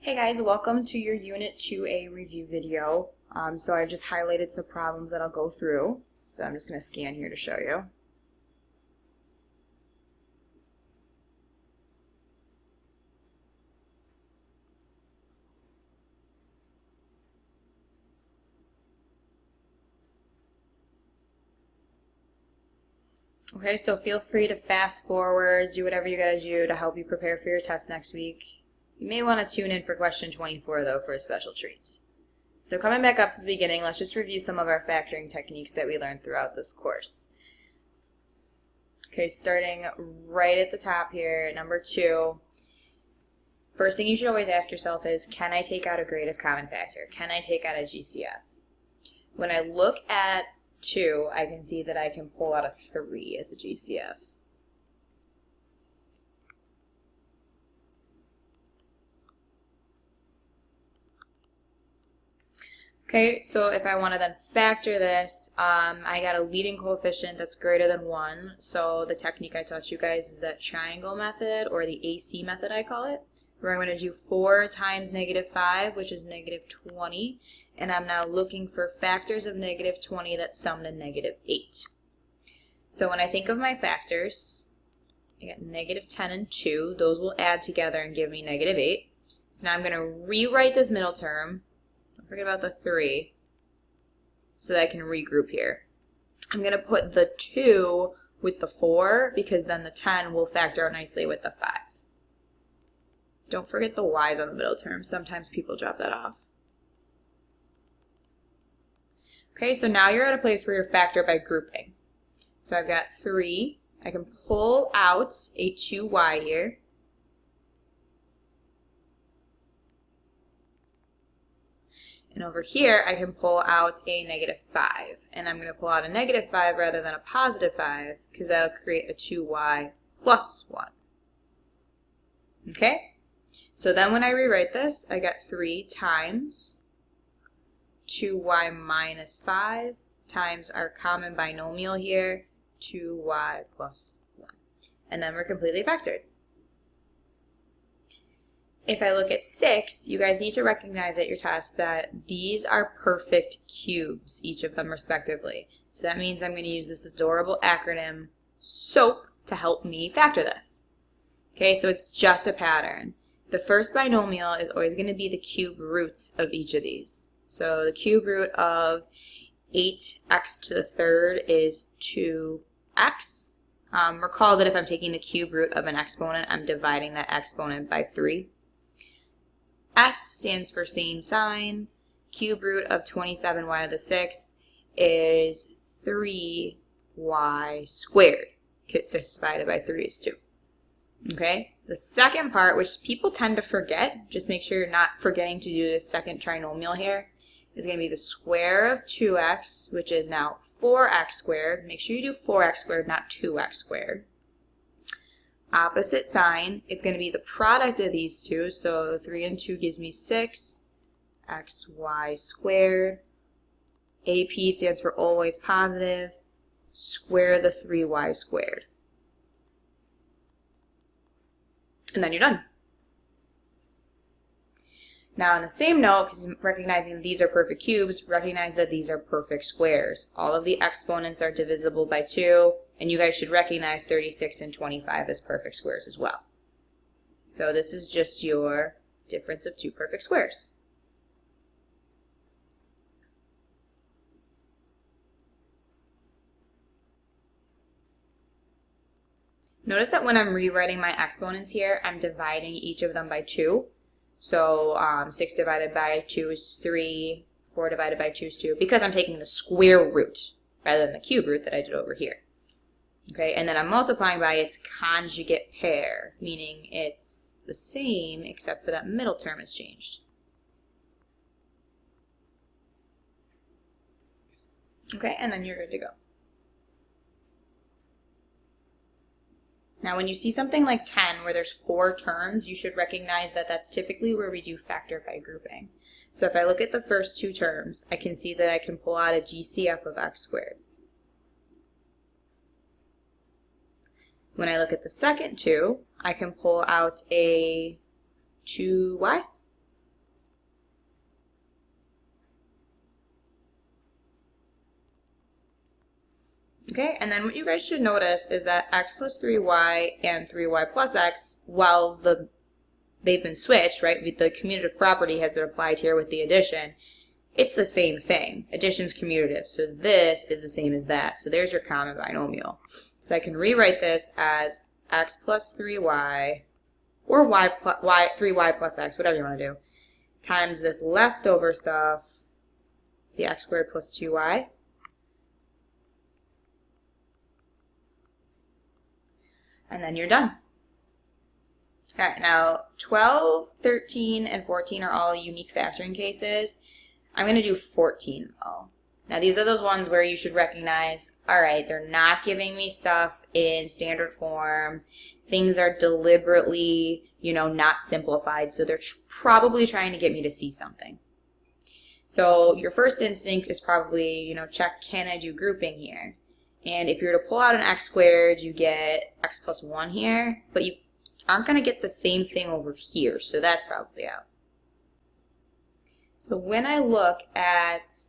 Hey guys, welcome to your Unit 2A review video. So I've just highlighted some problems that I'll go through. So I'm just going to scan here to show you. Okay, so feel free to fast forward, do whatever you gotta do to help you prepare for your test next week. You may want to tune in for question 24 though for a special treat. So coming back up to the beginning, let's just review some of our factoring techniques that we learned throughout this course. Okay, starting right at the top here, number 2. First thing you should always ask yourself is, can I take out a greatest common factor? Can I take out a GCF? When I look at 2, I can see that I can pull out a 3 as a GCF. Okay, so if I want to then factor this, I got a leading coefficient that's greater than 1. So the technique I taught you guys is that triangle method, or the AC method I call it, where I'm going to do 4 times -5, which is -20. And I'm now looking for factors of -20 that sum to -8. So when I think of my factors, I got -10 and 2. Those will add together and give me -8. So now I'm going to rewrite this middle term. Don't forget about the 3, so that I can regroup here. I'm going to put the 2 with the 4, because then the 10 will factor out nicely with the 5. Don't forget the y's on the middle term. Sometimes people drop that off. Okay, so now you're at a place where you're factor by grouping. So I've got 3. I can pull out a 2y here. And over here, I can pull out a -5. And I'm going to pull out a -5 rather than a +5, because that'll create a 2y plus 1. Okay? So then when I rewrite this, I got 3 times 2y minus 5 times our common binomial here, 2y plus 1. And then we're completely factored. If I look at 6, you guys need to recognize at your test that these are perfect cubes, each of them respectively. So that means I'm going to use this adorable acronym, SOAP, to help me factor this. Okay, so it's just a pattern. The first binomial is always going to be the cube roots of each of these. So the cube root of 8x to the third is 2x. Recall that if I'm taking the cube root of an exponent, I'm dividing that exponent by 3. S stands for same sign. Cube root of 27y to the 6th is 3y squared, because 6 divided by 3 is 2. Okay? The second part, which people tend to forget, just make sure you're not forgetting to do the second trinomial here, is going to be the square of 2x, which is now 4x squared. Make sure you do 4x squared, not 2x squared. Opposite sign, it's going to be the product of these two, so 3 and 2 gives me 6, xy squared. AP stands for always positive, square the 3y squared. And then you're done. Now on the same note, because recognizing these are perfect cubes, recognize that these are perfect squares. All of the exponents are divisible by 2, and you guys should recognize 36 and 25 as perfect squares as well. So this is just your difference of 2 perfect squares. Notice that when I'm rewriting my exponents here, I'm dividing each of them by 2. So 6 divided by 2 is 3, 4 divided by 2 is 2, because I'm taking the square root rather than the cube root that I did over here. Okay, and then I'm multiplying by its conjugate pair, meaning it's the same except for that middle term has changed. Okay, and then you're good to go. Now when you see something like 10 where there's 4 terms, you should recognize that that's typically where we do factor by grouping. So if I look at the first 2 terms, I can see that I can pull out a GCF of x squared. When I look at the second 2, I can pull out a 2y. Okay, and then what you guys should notice is that x plus 3y and 3y plus x, while they've been switched, right? The commutative property has been applied here with the addition. It's the same thing. Addition's commutative, so this is the same as that. So there's your common binomial. So I can rewrite this as x plus 3y, or 3y plus x, whatever you want to do, times this leftover stuff, the x squared plus 2y. And then you're done. All right, now 12, 13, and 14 are all unique factoring cases. I'm going to do 14 though. Now these are those ones where you should recognize, all right, they're not giving me stuff in standard form. Things are deliberately, not simplified, so they're probably trying to get me to see something. So your first instinct is probably, check, can I do grouping here? And if you were to pull out an x squared, you get x plus 1 here, but you aren't going to get the same thing over here, so that's probably out. So when I look at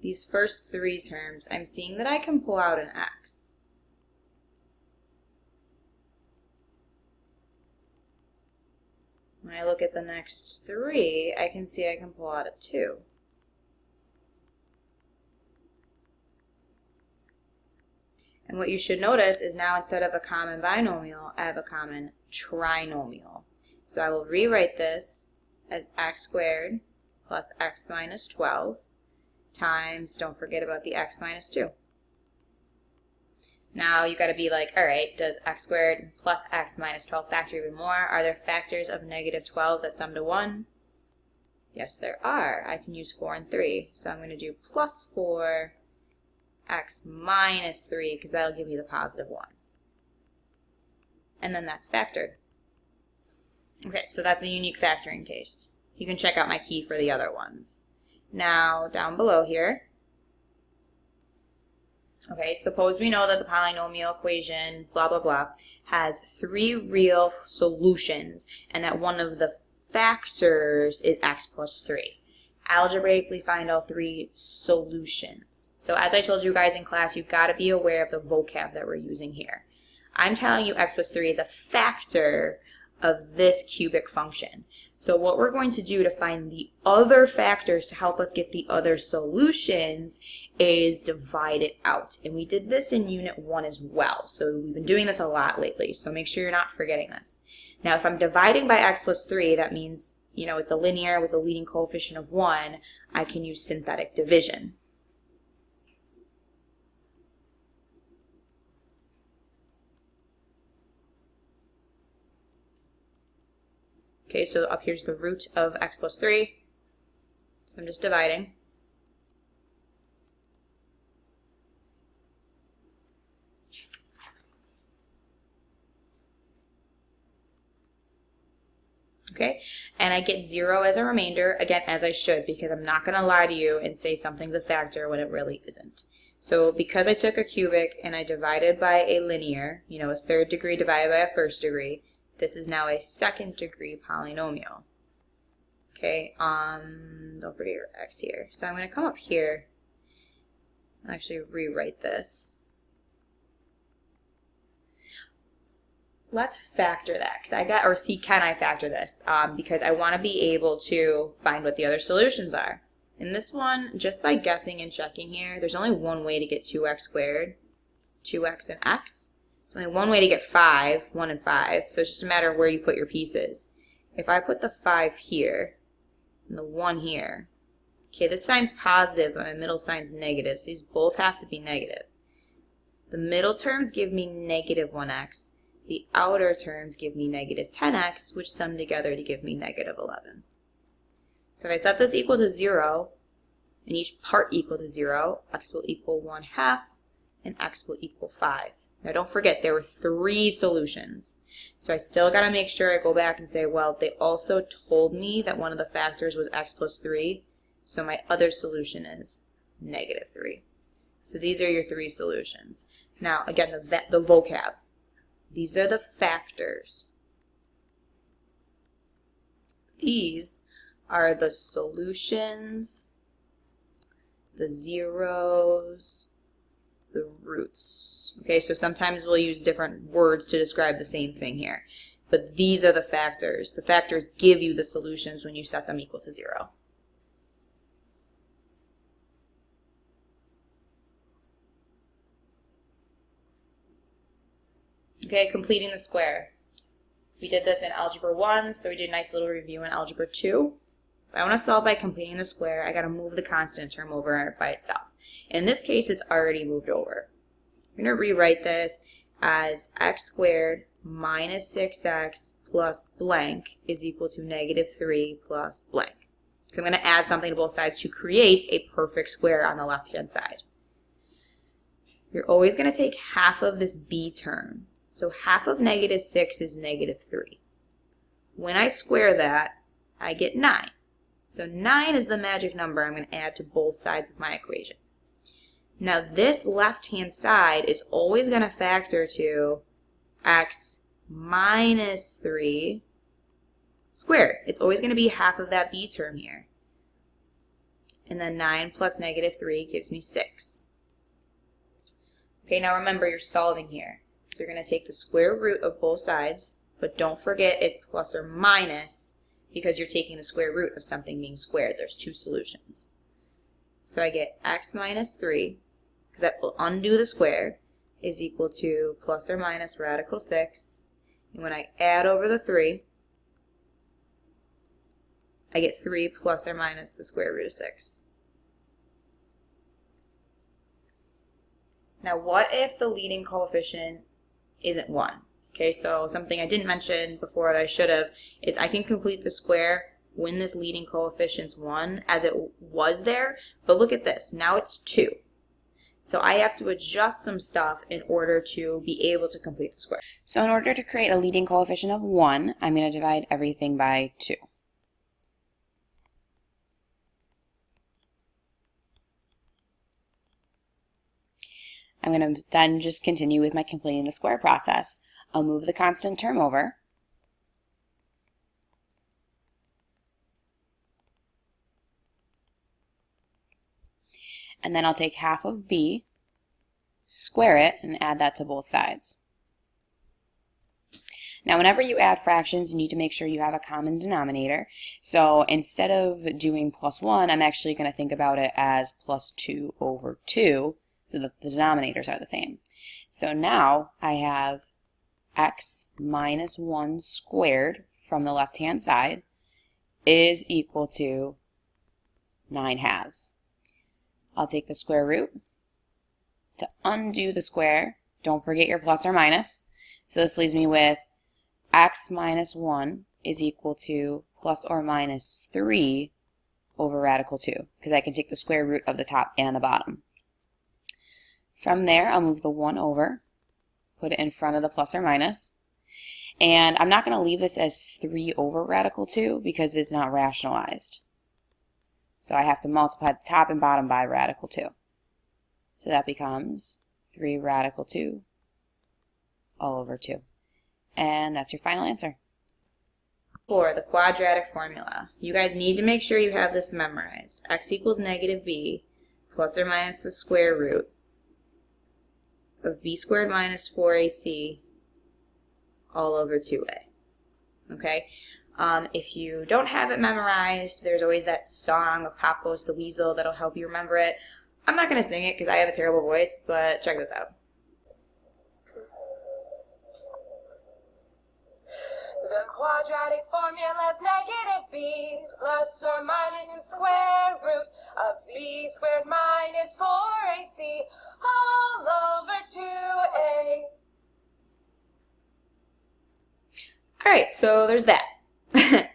these first three terms, I'm seeing that I can pull out an x. When I look at the next three, I can see I can pull out a 2. And what you should notice is now instead of a common binomial, I have a common trinomial. So I will rewrite this as x squared plus x minus 12 times, don't forget about the x minus 2. Now you got to be like, all right, does x squared plus x minus 12 factor even more? Are there factors of negative 12 that sum to 1? Yes, there are. I can use 4 and 3. So I'm going to do plus 4 x minus 3, because that'll give me the positive 1. And then that's factored. Okay, so that's a unique factoring case. You can check out my key for the other ones. Now, down below here, okay, suppose we know that the polynomial equation, blah, blah, blah, has 3 real solutions, and that one of the factors is x plus 3. Algebraically find all 3 solutions. So as I told you guys in class, you've got to be aware of the vocab that we're using here. I'm telling you x plus 3 is a factor of this cubic function. So what we're going to do to find the other factors to help us get the other solutions is divide it out. And we did this in Unit 1 as well. So we've been doing this a lot lately. So make sure you're not forgetting this. Now if I'm dividing by x plus 3, that means it's a linear with a leading coefficient of 1, I can use synthetic division. Okay, so up here's the root of x plus 3. So I'm just dividing. Okay, and I get 0 as a remainder, again, as I should, because I'm not going to lie to you and say something's a factor when it really isn't. So because I took a cubic and I divided by a linear, a third degree divided by a first degree, this is now a second degree polynomial. Okay, don't forget your x here. So I'm going to come up here and actually rewrite this. Let's factor that, can I factor this? Because I want to be able to find what the other solutions are. In this one, just by guessing and checking here, there's only one way to get 2x squared, 2x and x. There's only one way to get 5, 1 and 5, so it's just a matter of where you put your pieces. If I put the 5 here, and the 1 here, okay, this sign's positive, but my middle sign's negative, so these both have to be negative. The middle terms give me negative 1x. The outer terms give me negative 10x, which sum together to give me negative 11. So if I set this equal to 0, and each part equal to 0, x will equal 1/2, and x will equal 5. Now don't forget, there were 3 solutions. So I still got to make sure I go back and say, well, they also told me that one of the factors was x plus 3, so my other solution is negative 3. So these are your 3 solutions. Now, again, the vocab. These are the factors. These are the solutions, the zeros, the roots. Okay, so sometimes we'll use different words to describe the same thing here. But these are the factors. The factors give you the solutions when you set them equal to 0. Okay, completing the square. We did this in Algebra 1, so we did a nice little review in Algebra 2. If I want to solve by completing the square, I got to move the constant term over by itself. In this case, it's already moved over. I'm going to rewrite this as x squared minus 6x plus blank is equal to negative 3 plus blank. So I'm going to add something to both sides to create a perfect square on the left-hand side. You're always going to take half of this b term. So half of negative 6 is negative 3. When I square that, I get 9. So 9 is the magic number I'm going to add to both sides of my equation. Now this left-hand side is always going to factor to x minus 3 squared. It's always going to be half of that b term here. And then 9 plus negative 3 gives me 6. Okay, now remember you're solving here. So you're going to take the square root of both sides, but don't forget it's plus or minus because you're taking the square root of something being squared. There's two solutions. So I get x minus 3, because that will undo the square, is equal to plus or minus radical 6. And when I add over the 3, I get 3 plus or minus the square root of 6. Now what if the leading coefficient isn't 1? Okay, so something I didn't mention before that I should have is I can complete the square when this leading coefficient's 1 as it was there, but look at this, now it's 2. So I have to adjust some stuff in order to be able to complete the square. So in order to create a leading coefficient of 1, I'm going to divide everything by 2. I'm going to then just continue with my completing the square process. I'll move the constant term over. And then I'll take half of b, square it, and add that to both sides. Now whenever you add fractions, you need to make sure you have a common denominator. So instead of doing plus 1, I'm actually going to think about it as plus 2 over 2, so that the denominators are the same. So now I have x minus 1 squared from the left-hand side is equal to 9 halves. I'll take the square root. To undo the square, don't forget your plus or minus. So this leaves me with x minus 1 is equal to plus or minus 3 over radical 2, because I can take the square root of the top and the bottom. From there, I'll move the 1 over, put it in front of the plus or minus, and I'm not going to leave this as 3 over radical 2 because it's not rationalized. So I have to multiply the top and bottom by radical 2. So that becomes 3 radical 2 all over 2. And that's your final answer. For the quadratic formula, you guys need to make sure you have this memorized. X equals negative b plus or minus the square root of b squared minus 4ac all over 2a. Okay? If you don't have it memorized, there's always that song of Pop Goes the Weasel that'll help you remember it. I'm not going to sing it because I have a terrible voice, but check this out. The quadratic formula is negative b plus or minus the square root of b squared minus 4ac all over 2a. Alright, so there's that.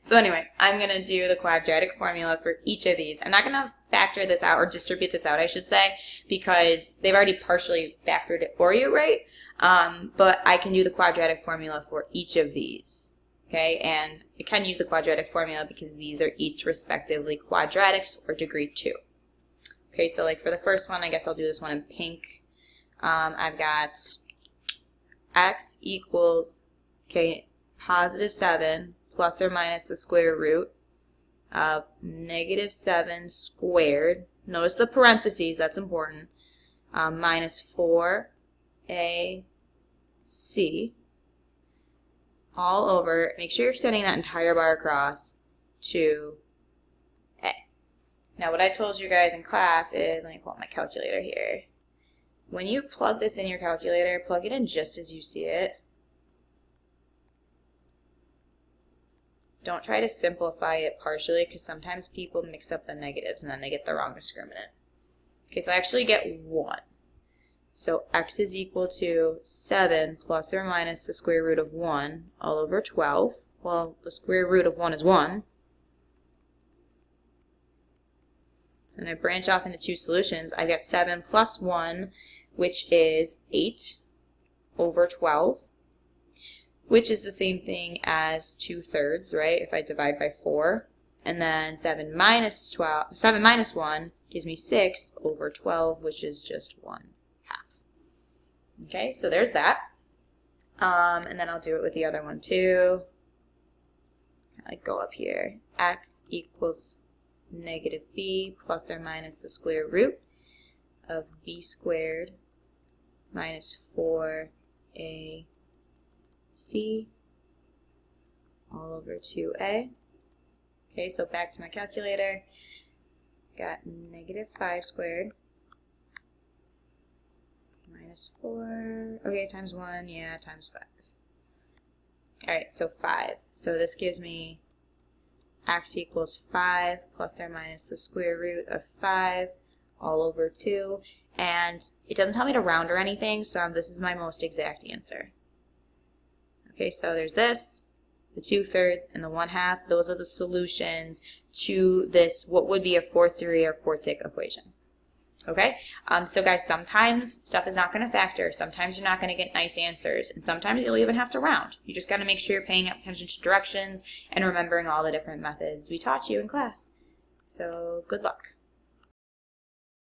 So anyway, I'm going to do the quadratic formula for each of these. I'm not going to factor this out, or distribute this out, I should say, because they've already partially factored it for you, right? But I can do the quadratic formula for each of these. Okay, and I can use the quadratic formula because these are each respectively quadratics or degree 2. Okay, so like for the first one, I guess I'll do this one in pink. I've got x equals, okay, positive 7 plus or minus the square root of negative 7 squared. Notice the parentheses, that's important. minus 4ac all over, make sure you're sending that entire bar across to a. Now what I told you guys in class is, let me pull up my calculator here. When you plug this in your calculator, plug it in just as you see it. Don't try to simplify it partially because sometimes people mix up the negatives and then they get the wrong discriminant. Okay, so I actually get 1. So x is equal to 7 plus or minus the square root of 1 all over 12. Well, the square root of 1 is 1. So when I branch off into two solutions, I get 7 plus 1, which is 8 over 12, which is the same thing as 2/3, right? If I divide by 4. And then 7 minus 1 gives me 6 over 12, which is just 1/2. Okay, so there's that. And then I'll do it with the other one too. I go up here. X equals negative b plus or minus the square root of b squared minus 4ac all over 2a. Okay, so back to my calculator. Got negative 5 squared minus 4, okay, times 1, yeah, times 5. Alright, so 5. So this gives me x equals 5 plus or minus the square root of 5 all over 2. And it doesn't tell me to round or anything, so this is my most exact answer. Okay, so there's this, the 2/3, and the 1/2. Those are the solutions to this, what would be a fourth degree or quartic equation. Okay, so guys, sometimes stuff is not going to factor. Sometimes you're not going to get nice answers, and sometimes you'll even have to round. You just got to make sure you're paying attention to directions and remembering all the different methods we taught you in class. So good luck.